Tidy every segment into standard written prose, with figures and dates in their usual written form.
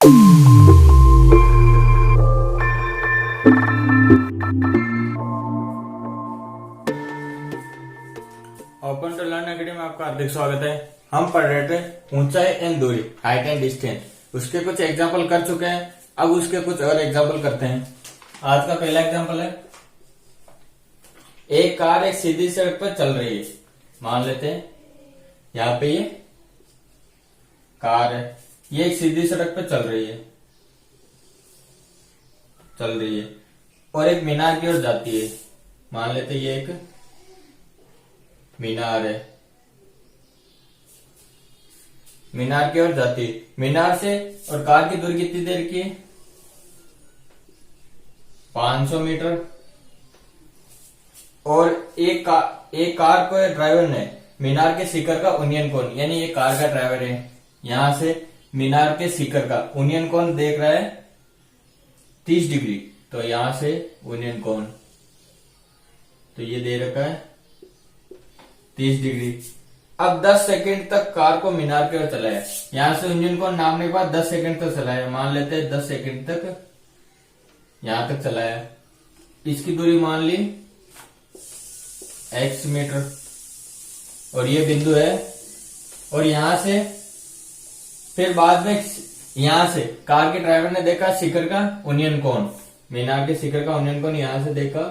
Open to learn academy में आपका हार्दिक स्वागत है। हम पढ़ रहे थे ऊंचाई एंड दूरी, हाइट एंड डिस्टेंस। उसके कुछ एग्जाम्पल कर चुके हैं, अब उसके कुछ और एग्जाम्पल करते हैं। आज का पहला एग्जाम्पल है, एक कार एक सीधी सड़क पर चल रही है। मान लेते हैं यहाँ पे ये कार है, ये एक सीधी सड़क पर चल रही है और एक मीनार की ओर जाती है। मान लेते हैं ये एक मीनार है, मीनार की ओर जाती है। मीनार से और कार की दूरी कितनी देर की है? 500 मीटर। और एक कार को ड्राइवर ने मीनार के शिखर का उन्नयन कोण, यानी ये कार का ड्राइवर है, यहां से मीनार के शिखर का उन्नयन कोण देख रहा है 30 डिग्री। तो यहां से उन्नयन कोण तो ये दे रखा है 30 डिग्री। अब 10 सेकंड तक कार को मीनार की ओर चलाया, यहां से उन्नयन कोण नापने के बाद 10 सेकंड तक चलाया। मान लेते हैं 10 सेकंड तक यहां तक चलाया। इसकी दूरी मान ली x मीटर और ये बिंदु है। और यहां से फिर बाद में यहां से कार के ड्राइवर ने देखा शिखर का उन्नयन कोण, मीनार के शिखर का उन्नयन कोण यहां से देखा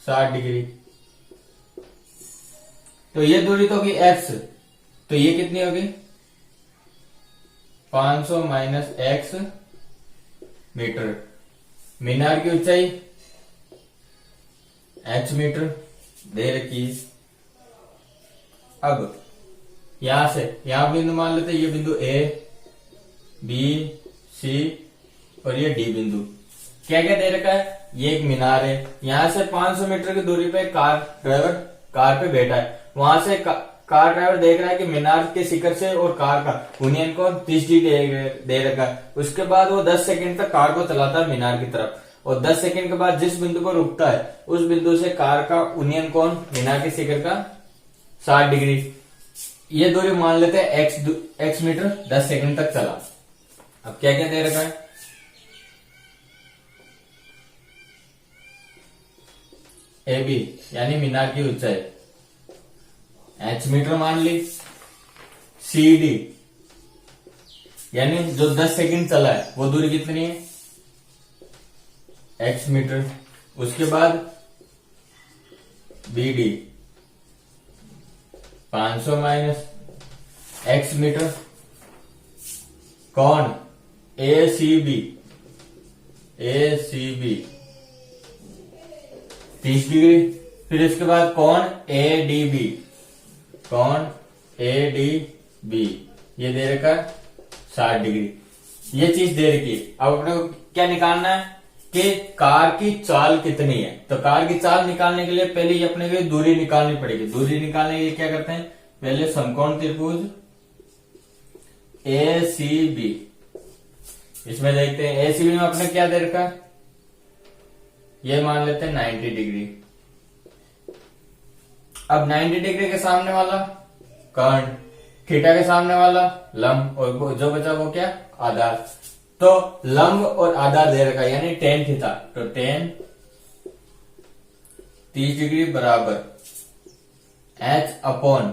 60 डिग्री। तो ये दूरी तो होगी x, तो ये कितनी होगी 500 माइनस x मीटर। मीनार की ऊंचाई h मीटर दे रखी। अब यहां से यहां बिंदु मान लेते, ये बिंदु A, B, C और ये D बिंदु। क्या क्या दे रखा है? ये एक मीनार है, यहां से 500 मीटर की दूरी पे कार ड्राइवर कार पे बैठा है। वहां से कार ड्राइवर देख रहा है कि मीनार के शिखर से और कार का उन्नयन कोण 30 डिग्री दे रखा है। उसके बाद वो 10 सेकंड तक कार को चलाता है मीनार की तरफ, और 10 सेकंड के बाद जिस बिंदु पर रुकता है उस बिंदु से कार का उन्नयन कोण मीनार के शिखर का 60 डिग्री। ये दूरी मान लेते हैं x मीटर, 10 सेकंड तक चला। अब क्या क्या दे रखा है? AB यानी मीनार की ऊंचाई h मीटर मान ली। CD यानी जो 10 सेकंड चला है वो दूरी कितनी है? x metre. उसके बाद BD 500 माइनस x मीटर। कोण ACB 30 डिग्री। फिर इसके बाद कोण ADB ये दे रखा 60 डिग्री। ये चीज दे रखी है। अब अपने को क्या निकालना है कि कार की चाल कितनी है। तो कार की चाल निकालने के लिए पहले ही अपने को दूरी निकालनी पड़ेगी। दूरी निकालने के लिए क्या करते हैं? पहले समकोण त्रिभुज ACB, इसमें देखते हैं ACB में अपने क्या दे रखा है? ये मान लेते हैं 90 डिग्री। अब 90 डिग्री के सामने वाला कर्ण, थीटा के सामने वाला लंब, और जो बचा वो क्या? आधार। तो लंब और आधार दे रखा, यानी tan थीटा। तो tan 30 डिग्री बराबर h अपॉन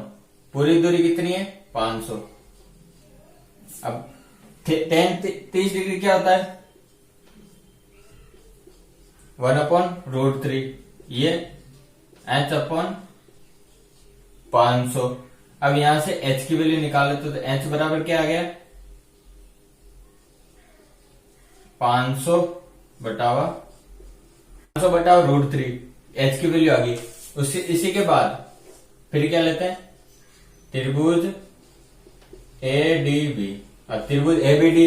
पूरी दूरी कितनी है? 500। अब tan 30 डिग्री क्या होता है? 1/√3। ये h अपॉन 500। अब यहां से h की वैल्यू निकाले तो h बराबर क्या आ गया? 500 बटावा √3। h की वैल्यू आ गई। इसी के बाद फिर क्या लेते हैं? त्रिभुज ADB और त्रिभुज ABD,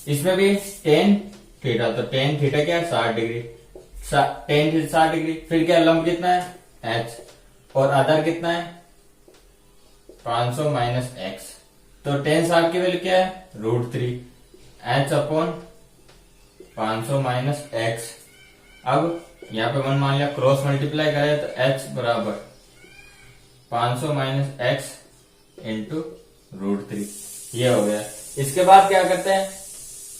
इसमें भी tan थीटा। तो tan थीटा क्या है? 60 डिग्री। tan theta 60 degree. फिर क्या लंब कितना है? h। और आधार कितना है? 500 माइनस x। तो tan 60 की वैल्यू क्या है? √3 h अपॉन 500 माइनस x। अब यहाँ पे 1 मान लिया, क्रॉस मल्टीप्लाई करें तो h बराबर 500 माइनस x इंटू √3। ये हो गया। इसके बाद क्या करते हैं,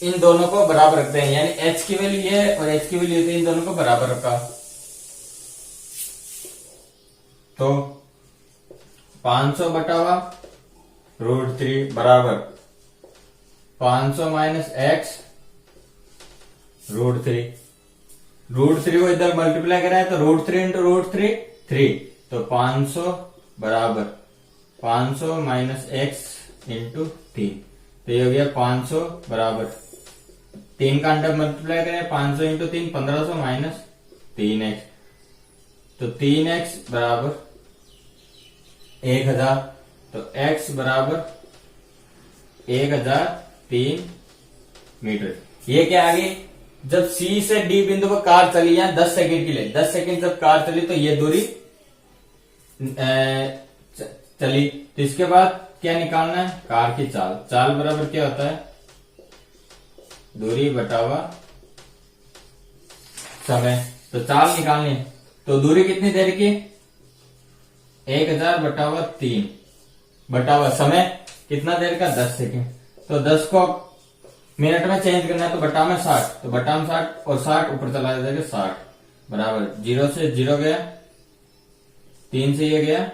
इन दोनों को बराबर रखते हैं, यानी h की वैल्यू ये और h की वैल्यू इन दोनों को बराबर रखा तो 500 बटा हुआ √3 बराबर 500 माइनस x √3। √3 को इधर मल्टीप्लाई करा है तो √3 इंटू √3 3, तो 500 बराबर 500 माइनस x इंटू 3, तो ये हो गया 500 बराबर 3 का अंडर मल्टीप्लाई करें 500 इंटू 3 1500 माइनस 3x, तो 3x बराबर 1000, तो x बराबर 1003 मीटर। ये क्या आ गई, जब C से D बिंदु पर कार चली यहाँ 10 सेकंड के लिए, 10 सेकंड जब कार चली तो ये दूरी चली, तो इसके बाद क्या निकालना है, कार की चाल। चाल बराबर क्या होता है, दूरी बटा हुआ समय। तो चाल निकालनी है, तो दूरी कितनी देर की, 1000 बटा हुआ 3 बटा हुआ समय कितना देर का, 10 सेकंड। तो 10 को मिनट में चेंज करना है तो बटा में 60, तो बटा में 60 और 60 ऊपर चला जाएगा 60 बराबर 0 से 0 गया, 3 से ये गया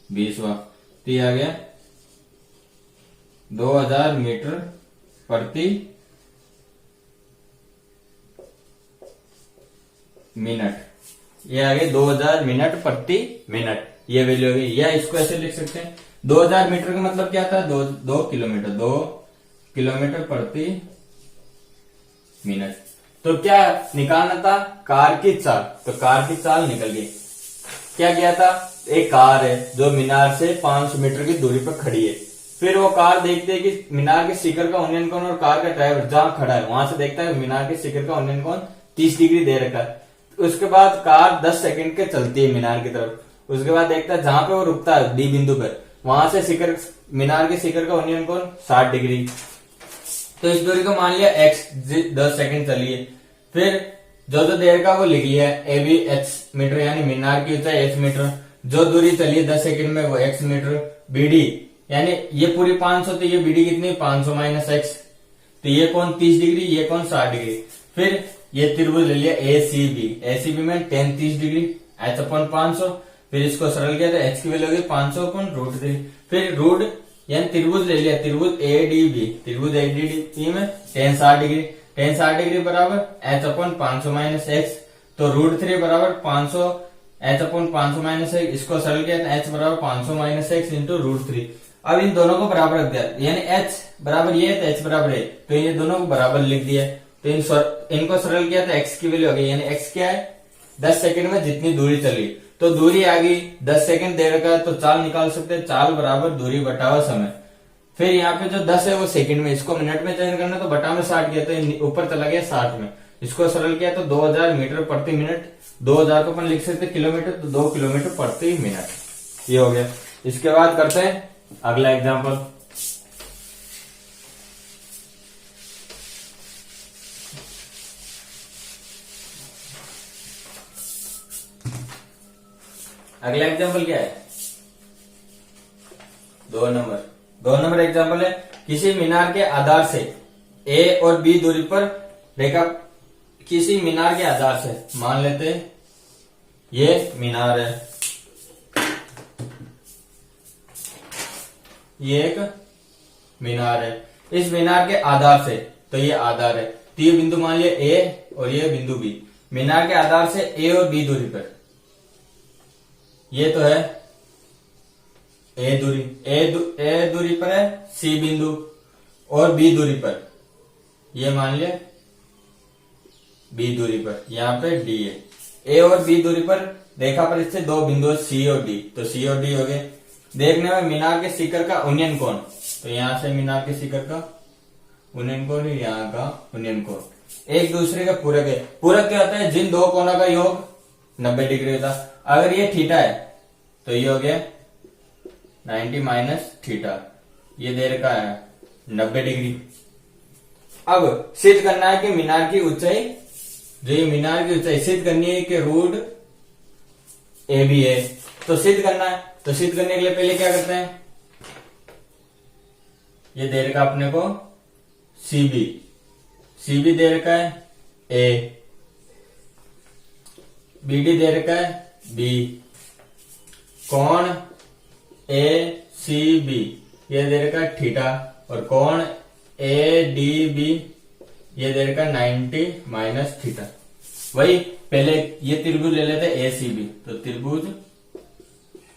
20 हुआ, तो ये आ गया 2000 मीटर प्रति मिनट। ये आ गया 2000 मिनट प्रति मिनट, ये वैल्यू होगी। या इसको ऐसे लिख सकते हैं, 2000 मीटर का मतलब क्या था, 2 किलोमीटर, 2 किलोमीटर प्रति मिनट। तो क्या निकालना था, कार की चाल, तो कार की चाल निकल गई। क्या किया था, एक कार है जो मीनार से 500 मीटर की दूरी पर खड़ी है, फिर वो कार देखती है कि मीनार के शिखर का उन्नयन कोण और कार का ड्राइवर जहां खड़ा है वहां से देखता है मीनार के शिखर का उन्नयन कोण 30 डिग्री दे रखा है। उसके बाद कार 10 सेकंड के चलती है मीनार की तरफ, उसके बाद देखता है जहां पे वो रुकता है डी बिंदु पर, वहां से शिखर मीनार के शिखर का उन्नयन कोण 60 डिग्री। तो इस दूरी को मान लिया x, 10 सेकंड चली है। फिर जो देर का वो लिख लिया, ए बी h मीटर, यानी मीनार की ऊंचाई h मीटर, जो दूरी चली है 10 सेकंड में वो x मीटर। बीडी यानी ये पूरी 500, तो ये बीडी कितनी, 500 माइनस x, तो ये कौन 30 डिग्री, ये कौन 60 डिग्री। फिर ये त्रिभुज ले लिया एसीबी में 10 30 डिग्री, h अपॉन 500, फिर इसको सरल किया तो h की वैल्यू होगी 500 अपॉन √3। फिर रूट यानी त्रिभुज ले लिया, त्रिभुज एडीबी में 10 60 डिग्री, 10 60 डिग्री बराबर h अपॉन 500 माइनस x, तो √3 बराबर 500 h अपॉन 500 माइनस x, इसको सरल किया तो h बराबर 500 माइनस x इंटू √3। अब इन दोनों को बराबर रख दिया, यानी h बराबर ये तो h बराबर है, तो ये दोनों को बराबर लिख दिया। तो इनको सरल किया तो x की वैल्यू आ गई, यानी x क्या है, 10 सेकंड में जितनी दूरी चली, तो दूरी आ गई 10 सेकंड देर का, तो चाल निकाल सकते हैं, चाल बराबर दूरी बटा हुआ समय। फिर यहाँ पे जो 10 है वो सेकंड में, इसको मिनट में चेंज करना तो बटा में 60 किया, तो ऊपर चला गया 60 में, इसको सरल किया तो 2000 मीटर प्रति मिनट, 2000 को अपन लिख सकते किलोमीटर, तो 2 किलोमीटर प्रति मिनट। ये हो गया। इसके बाद करते हैं अगला एग्जाम्पल। अगला एग्जाम्पल क्या है, 2 नंबर एग्जाम्पल है, किसी मीनार के आधार से ए और बी दूरी पर रेखा, किसी मीनार के आधार से मान लेते हैं ये मीनार है, ये एक मीनार है, इस मीनार के आधार से, तो ये आधार है, तो ये बिंदु मान लिया ए और ये बिंदु बी, मीनार के आधार से ए और बी दूरी पर, ये तो है ए दूरी, ए दूरी पर है सी बिंदु, और बी दूरी पर ये मान लिया बी दूरी पर, यहाँ पे डी है। ए और बी दूरी पर देखा पर इससे 2 बिंदु सी और डी, तो सी और डी हो गए। देखने में मीनार के शिखर का उन्नयन कोण, तो यहां से मीनार के शिखर का उन्नयन कोण, यहाँ का उन्नयन कोण एक दूसरे का पूरक है। पूरक क्या होता है, जिन दो कोणों का योग 90 डिग्री होता। अगर ये थीटा है तो ये हो गया 90 माइनस थीटा, ये दे रखा है 90 डिग्री। अब सिद्ध करना है कि मीनार की ऊंचाई, जो ये मीनार की ऊंचाई सिद्ध करनी है कि रूट ए बी है, तो सिद्ध करना है। तो सिद्ध करने के लिए पहले क्या करते हैं, ये दे रखा अपने को सीबी, सीबी दे रखा है ए, बीडी दे रखा है बी, कोण ए सी बी ये दे रखा है थीटा, और कोण ए डी बी ये दे रखा है 90 माइनस थीटा। वही पहले ये त्रिभुज ले लेते ए सी बी, तो त्रिभुज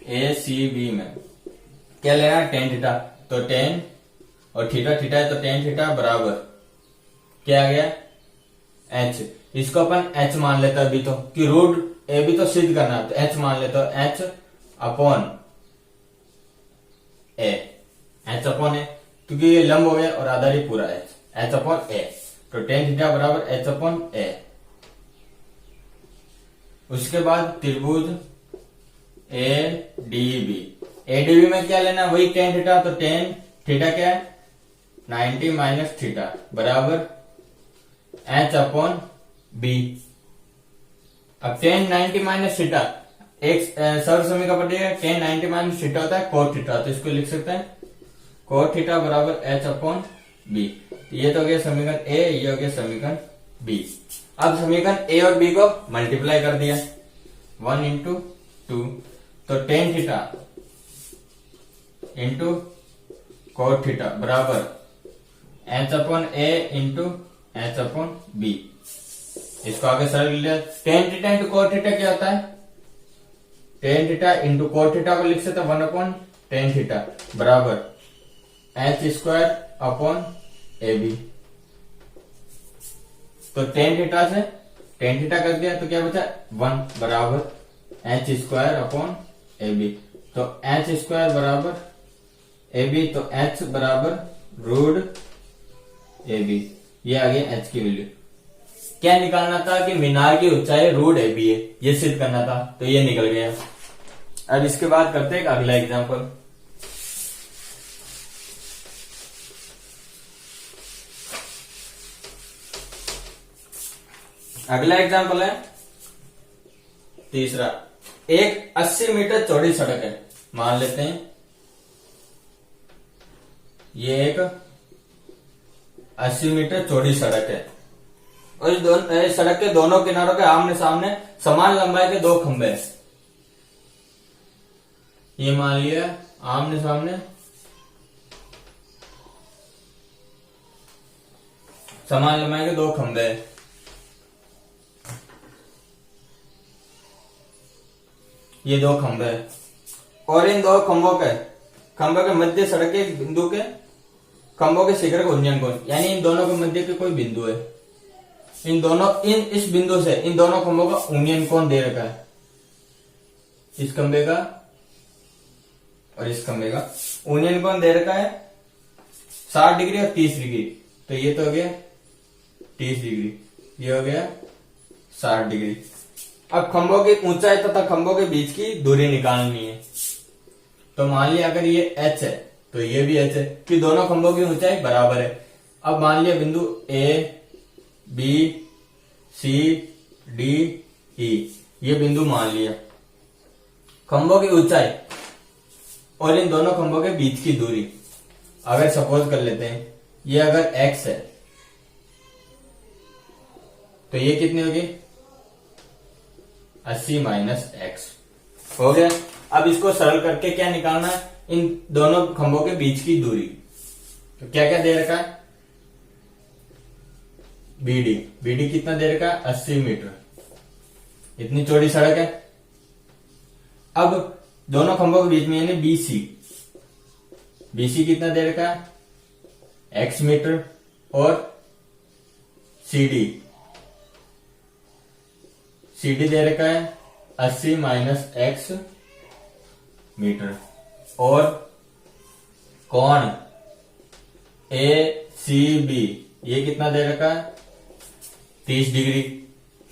ए सी बी में क्या लेना है टेन थीटा, तो टेन और थीटा थीटा है तो टेन थीटा बराबर क्या आ गया एच। इसको अपन एच मान लेते अभी तो, कि रूट ए भी तो सिद्ध करना है तो एच मान लेते हो, एच अपॉन ए, एच अपॉन ए क्योंकि ये लंब हो गया और आधार ही पूरा एच, एच अपॉन ए, तो टेन थीटा बराबर एच अपॉन ए। उसके बाद त्रिभुज A D B, A D B में क्या लेना वही टेन थीटा, तो टेन थीटा क्या है 90 माइनस थीटा बराबर एच अपॉन बी। अब टेन 90 माइनस थीटा एक सर्व समय का पड़ेगा, टेन 90 माइनस थीटा होता है कोट थीटा, तो इसको लिख सकते हैं कोट थीटा बराबर एच अपॉन बी। ये तो हो गया समीकरण ए, ये हो गया समीकरण बी। अब समीकरण ए और बी को मल्टीप्लाई कर दिया 1 इंटू 2, तो tan theta into cot theta बराबर H upon A into H upon B. इसको आगे सरल लिया, tan theta into cot theta क्या होता है, tan theta into cot theta को लिख सकते हैं 1 अपॉन टेन थीटा बराबर H square upon A B. तो टेन थीटा से टेन थीटा कर दिया तो क्या बचा 1 बराबर H square upon A B, तो एच स्क्वायर बराबर ए बी, तो एच बराबर रूट ए बी, ये आ गया एच की वैल्यू। क्या निकालना था कि मीनार की ऊंचाई रूट ए बी है, ये सिद्ध करना था, तो ये निकल गया। अब इसके बाद करते हैं अगला एग्जांपल। अगला एग्जांपल है तीसरा, एक 80 मीटर चौड़ी सड़क है, मान लेते हैं ये एक 80 मीटर चौड़ी सड़क है, और इस सड़क के दोनों किनारों के आमने सामने समान लंबाई के दो खंभे हैं। ये मान लिया आमने सामने समान लंबाई के दो खंभे हैं। ये दो खंभे हैं और इन दो खंभों के मध्य सड़क के बिंदु के खंभों के शिखर का उन्नयन कोण, यानी इन दोनों के मध्य के कोई बिंदु है, इस बिंदु से इन दोनों खंभों का उन्नयन कोण दे रखा है, इस खंभे का और इस खंभे का उन्नयन कोण दे रखा है 60 डिग्री और 30 डिग्री, तो ये तो हो गया 30 डिग्री, ये हो गया 60 डिग्री। अब खंभों की ऊंचाई तथा खंभों के बीच की दूरी निकालनी है, तो मान लिया अगर ये h है तो ये भी h है, कि दोनों खंभों की ऊंचाई बराबर है। अब मान लिया बिंदु A, B, C, D, E ये बिंदु मान लिया, खंभों की ऊंचाई और इन दोनों खंभों के बीच की दूरी अगर सपोज कर लेते हैं ये अगर x है तो ये कितनी होगी 80 माइनस एक्स हो गया। अब इसको सरल करके क्या निकालना है, इन दोनों खंभों के बीच की दूरी, तो क्या क्या दे रखा है बीडी, बीडी कितना दे रखा है 80 मीटर, इतनी चौड़ी सड़क है। अब दोनों खंभों के बीच में यानी बीसी, बीसी कितना दे रखा है x मीटर, और सीडी, सीडी दे रखा है 80 माइनस एक्स मीटर, और कोण ए सी बी ये कितना दे रखा है 30 डिग्री,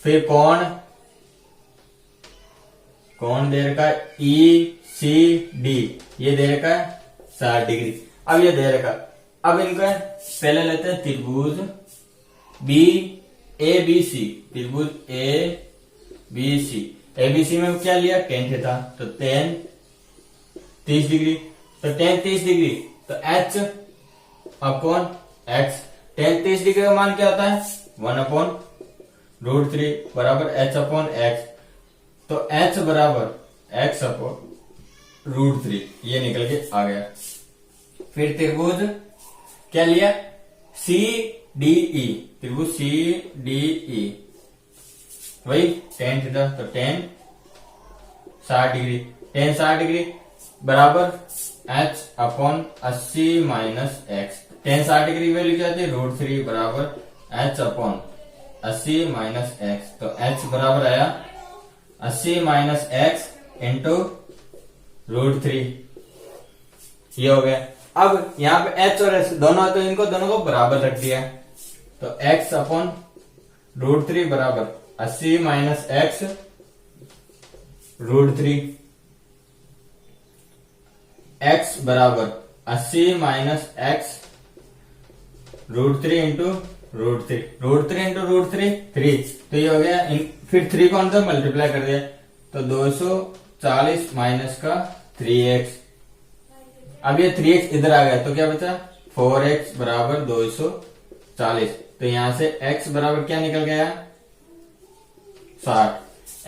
फिर कोण दे रखा है ई सी डी ये दे रखा है 60 डिग्री। अब ये दे रखा, अब इनका पहले लेते हैं त्रिभुज बी ए बी सी, त्रिभुज ए बी सी, एबीसी में क्या लिया टेन थीटा, तो टेन 30 डिग्री, तो टेन 30 डिग्री, तो H upon x. Ten 30 degree का मान क्या होता है 1/√3 बराबर h अपॉन एक्स। तो h बराबर x अपॉन √3 ये निकल के आ गया। फिर त्रिभुज क्या लिया सी डी ई, त्रिभुज सी डी ई वही टेन थीटा, तो टेन 60 डिग्री, टेन 60 डिग्री बराबर h upon 80 minus x. Ten 60 degree की वैल्यू क्या आती है √3 बराबर h अपॉन 80 माइनस एक्स। तो h बराबर आया 80 माइनस एक्स इंटू √3 ये हो गया। अब यहाँ पे h और s दोनों तो इनको दोनों को बराबर रख दिया, तो x अपॉन √3 बराबर 80 माइनस एक्स √3, x बराबर 80 माइनस एक्स √3 इंटू √3, √3 इंटू √3 3, तो ये हो गया। फिर 3 को अंदर मल्टीप्लाई कर दिया तो 240 माइनस का 3x। अब ये 3x इधर आ गया तो क्या बचा 4x बराबर 240। तो यहां से x बराबर क्या निकल गया 60,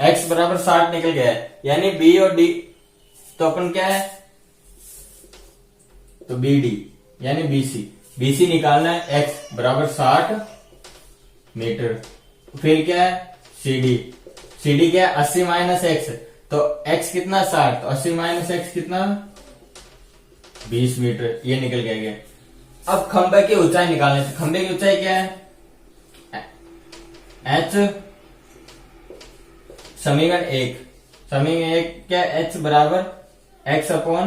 x बराबर 60 निकल गया है, यानी b और d तो अपन क्या है तो BD यानी BC निकालना है x बराबर 60 मीटर। फिर क्या है CD क्या है 80 माइनस एक्स, तो x कितना 60, तो 80 माइनस एक्स कितना 20 मीटर ये निकल गया। अब खंबे की ऊंचाई निकालने से, खंबे की ऊंचाई क्या है h समीकरण 1 क्या h बराबर x अपॉन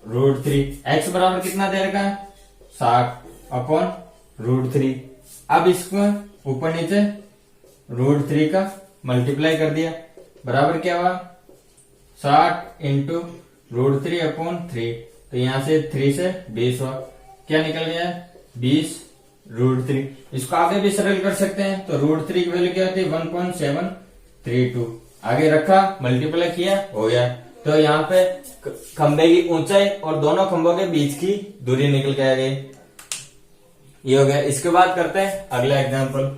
√3, x बराबर कितना दे रखा है 60 अपॉन √3। अब इसको ऊपर नीचे √3 का मल्टीप्लाई कर दिया बराबर क्या हुआ 60 इंटू √3 अपॉन 3, तो यहां से 3 से 20 हुआ, क्या निकल गया 20 √3। इसको आगे भी सरल कर सकते हैं, तो √3 की वैल्यू क्या होती है 1.732, आगे रखा मल्टीप्लाई किया हो गया। तो यहाँ पे खंबे की ऊंचाई और दोनों खंभों के बीच की दूरी निकल के आ गई, ये हो गया। इसके बाद करते हैं अगला एग्जांपल।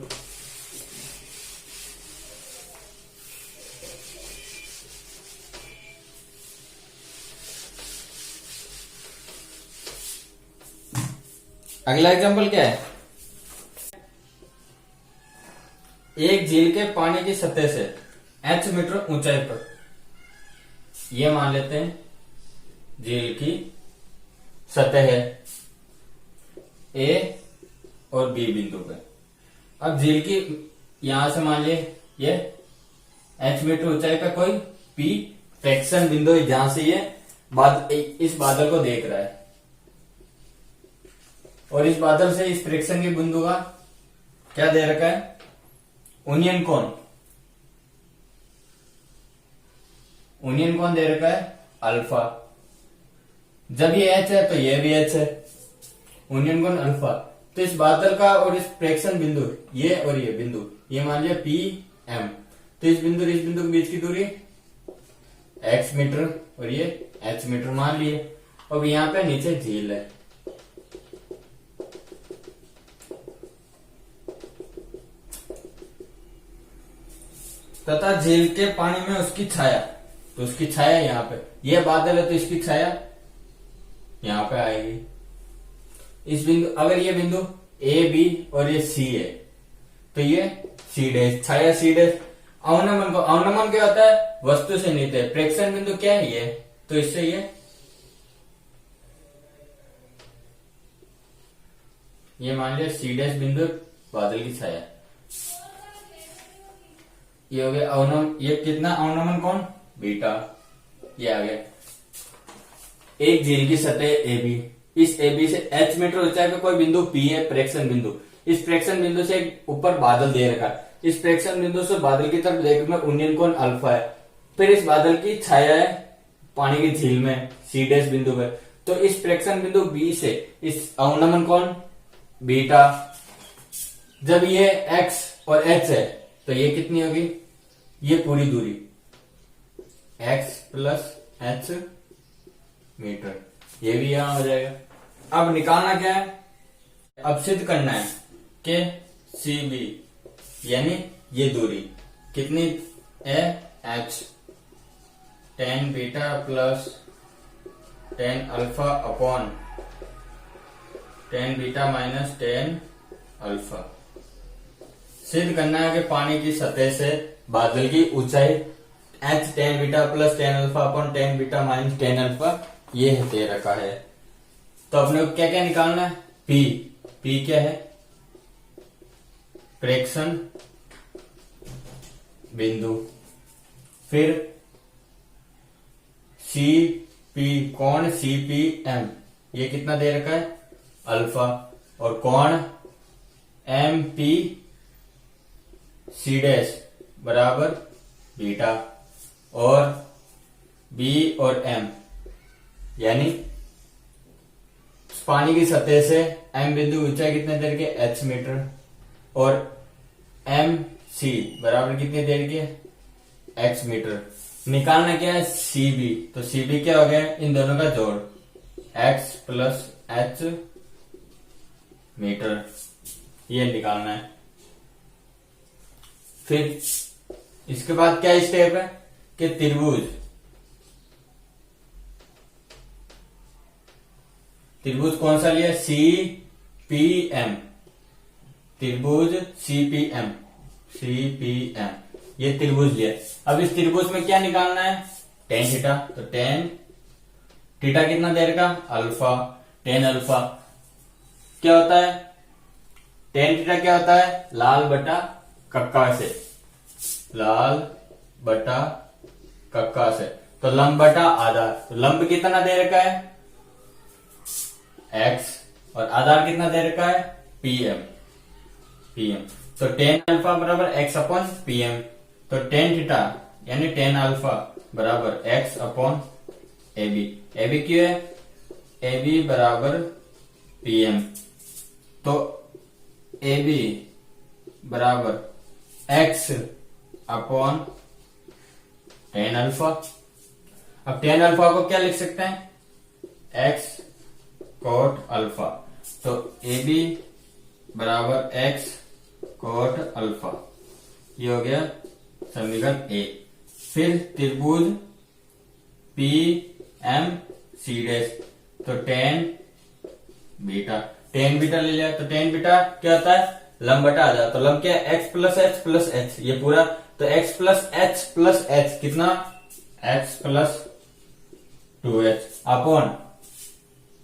अगला एग्जांपल क्या है, एक झील के पानी की सतह से h मीटर ऊंचाई पर, ये मान लेते हैं झील की सतह है A और B बिंदु पे। अब झील की यहां से मान लिया ये h मीटर ऊंचाई पे कोई P फ्रैक्शन बिंदु है, जहां से ये इस बादल को देख रहा है, और इस बादल से इस फ्रैक्शन के बिंदु का क्या दे रखा है ओनियन कोण, ओनियन कोण दे रखा है अल्फा। जब ये h है तो ये भी h है, ओनियन कोण अल्फा। तो इस बादल का और इस फ्रैक्शन बिंदु ये और ये बिंदु ये मान लिया PM, तो इस बिंदु के बीच की दूरी x मीटर और ये h मीटर मान लिए। अब यहाँ पे नीचे झील है, तथा झील के पानी में उसकी छाया, तो उसकी छाया यहाँ पे, ये बादल है तो इसकी छाया यहाँ पे आएगी। इस बिंदु अगर ये बिंदु A B और ये C है तो ये C' छाया C'। अवनमन क्या होता है वस्तु से नीचे, प्रेक्षण बिंदु क्या है ये, तो इससे ये मान लिया C' बिंदु बादल की छाया, ये हो गया अवनमन। ये कितना अवनमन कोण बीटा, ये आ गया। एक झील की सतह AB, इस AB से h मीटर ऊंचाई पे कोई बिंदु P है प्रेक्षण बिंदु, इस प्रेक्षण बिंदु से ऊपर बादल दे रखा है, इस प्रेक्षण बिंदु से बादल की तरफ देखने में ओनियन कोण अल्फा है। फिर इस बादल की छाया है पानी की झील में C' बिंदु पे, तो इस प्रेक्षण बिंदु B से इस अवनमन कोण बीटा। जब ये x और h है तो ये कितनी होगी, ये पूरी दूरी x प्लस h मीटर, ये भी यहां हो जाएगा। अब निकालना क्या है, अब सिद्ध करना है कि सी बी यानी ये दूरी कितनी है, H tan beta plus tan alpha upon tan beta minus tan alpha. सिद्ध करना है कि पानी की सतह से बादल की ऊंचाई H tan beta plus tan alpha upon tan beta minus tan alpha ये है दे रखा है। तो अपने को क्या क्या निकालना है, पी, पी क्या है, प्रेक्षण बिंदु, फिर सी पी कोण सी पी एम ये कितना दे रखा है अल्फा, और कोण एम पी सी डैश बराबर बीटा, और बी और एम यानी पानी की सतह से एम बिंदु ऊंचाई कितने देर के एच मीटर, और एम सी बराबर कितनी देर के एक्स मीटर। निकालना क्या है सी बी, तो सी बी क्या हो गया, इन दोनों का जोड़ एक्स प्लस एच मीटर, ये निकालना है। फिर इसके बाद क्या स्टेप है कि त्रिभुज, त्रिभुज कौन सा लिया, सी पी एम, त्रिभुज C P M, C P M ये त्रिभुज लिया। अब इस त्रिभुज में क्या निकालना है, टेन थीटा, तो टेन थीटा कितना देर का अल्फा, टेन अल्फा क्या होता है, टेन थीटा क्या होता है लाल बटा कक्का से, लाल बटा कक्का से, तो लंब बटा आधार, तो लंब कितना दे रखा है एक्स और आधार कितना दे रखा है पीएम, पीएम तो टेन अल्फा बराबर एक्स अपॉन पीएम, तो टेन थीटा यानी टेन अल्फा बराबर x upon A B, A B क्यों है, ए बी बराबर पीएम, तो ए बी बराबर एक्स अपॉन टेन अल्फा। अब टेन अल्फा को क्या लिख सकते हैं एक्स कोट अल्फा, तो ए बी बराबर एक्स कोट अल्फा, ये हो गया समीकरण ए। फिर त्रिभुज पी एम सी डैश, तो टेन बीटा, टेन बीटा ले लिया, तो टेन बीटा क्या होता है लंब बटा आधार, तो लंब क्या है एक्स प्लस एच ये पूरा, तो एक्स प्लस एच कितना x plus 2h upon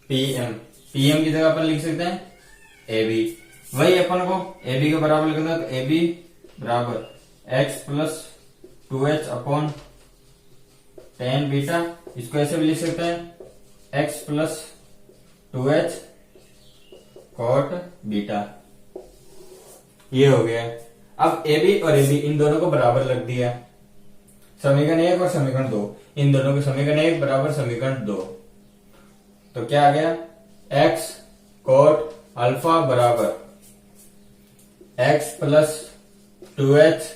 PM, PM की जगह अपन लिख सकते हैं ए बी, वही अपन को ए बी के बराबर लिखना है, तो ए बी बराबर x plus 2h upon tan beta, इसको ऐसे भी लिख सकते हैं x plus 2h cot beta, ये हो गया। अब ए बी और ए बी इन दोनों को बराबर रख दिया, समीकरण 1 और समीकरण 2, इन दोनों के समीकरण 1 बराबर समीकरण 2, तो क्या आ गया एक्स कोट अल्फा बराबर x plus 2h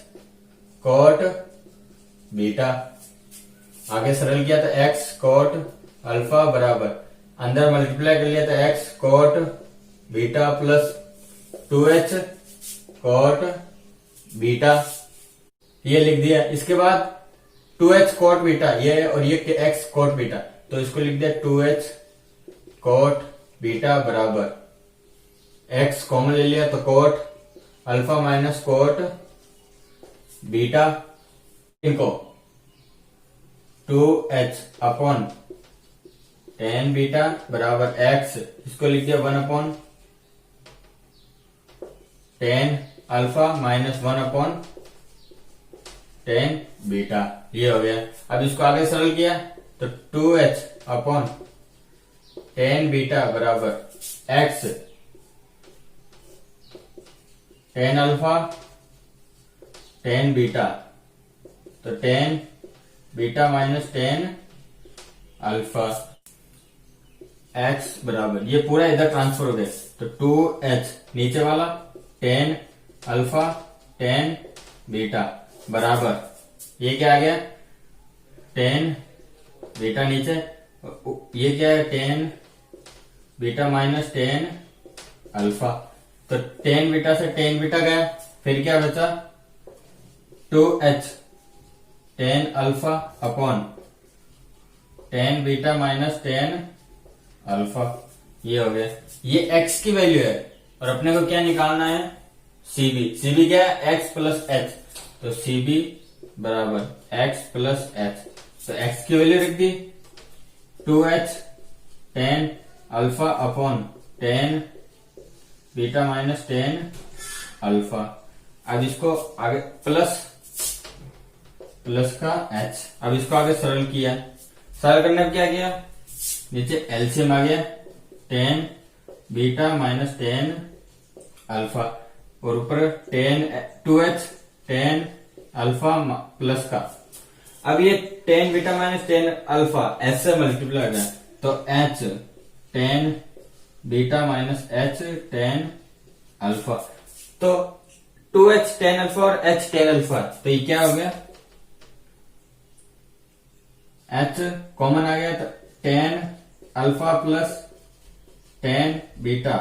cot beta, आगे सरल किया तो एक्स कोट अल्फा बराबर अंदर मल्टीप्लाई कर लिया तो x cot beta plus 2h cot beta, ये लिख दिया। इसके बाद 2h कोट बीटा ये और ये x कोट बीटा, तो इसको लिख दिया 2h कोट बीटा बराबर x कॉमन ले लिया तो coat alpha minus cot beta, इनको 2h अपॉन टेन बीटा बराबर x, इसको लिख दिया 1 upon tan alpha minus 1 upon tan beta, ये हो गया। अब इसको आगे सरल किया तो 2h अपॉन टेन बीटा बराबर x tan alpha tan beta, तो tan beta minus tan alpha x बराबर ये पूरा इधर ट्रांसफर हो गया, तो 2h नीचे वाला टेन अल्फा टेन बीटा बराबर ये क्या आ गया टेन बीटा नीचे ये क्या है, ten beta minus tan alpha. तो टेन बीटा से टेन बीटा गया, फिर क्या बचा, 2h tan alpha upon tan beta minus tan alpha. ये हो गया, ये x की वैल्यू है और अपने को क्या निकालना है, सीबी। सीबी क्या है, x प्लस एच। तो सीबी बराबर x प्लस एच। तो x की वैल्यू रख दी 2h tan alpha upon tan beta minus tan alpha. अब इसको आगे प्लस का h। अब इसको आगे सरल किया, सरल करने में क्या किया, नीचे एलसीएम आ गया, ten beta minus tan alpha और ऊपर ten 2h tan alpha plus का। अब ये ten beta minus tan alpha H से मल्टीप्लाई हो गया, तो h ten beta minus h tan alpha. तो 2h टेन अल्फा और h टेन अल्फा, तो ये क्या हो गया, h कॉमन आ गया, तो tan alpha plus tan beta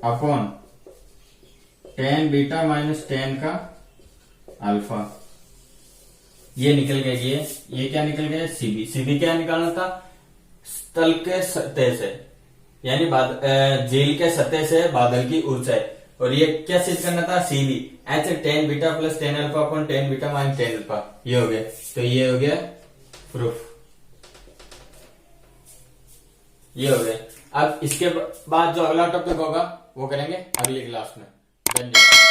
upon tan beta minus ten का अल्फा। ये निकल गया, ये क्या निकल गया, सीबी। सीबी क्या निकालना था, तल के सतह से, यानी झील के सतह से बादल की ऊंचाई। और ये क्या सिद्ध करना था, CB H tan beta plus tan alpha upon tan beta minus tan alpha. ये हो गया, तो ये हो गया प्रूफ। ये हो गया। अब इसके बाद जो अगला टॉपिक होगा वो करेंगे अगली क्लास में। धन्यवाद।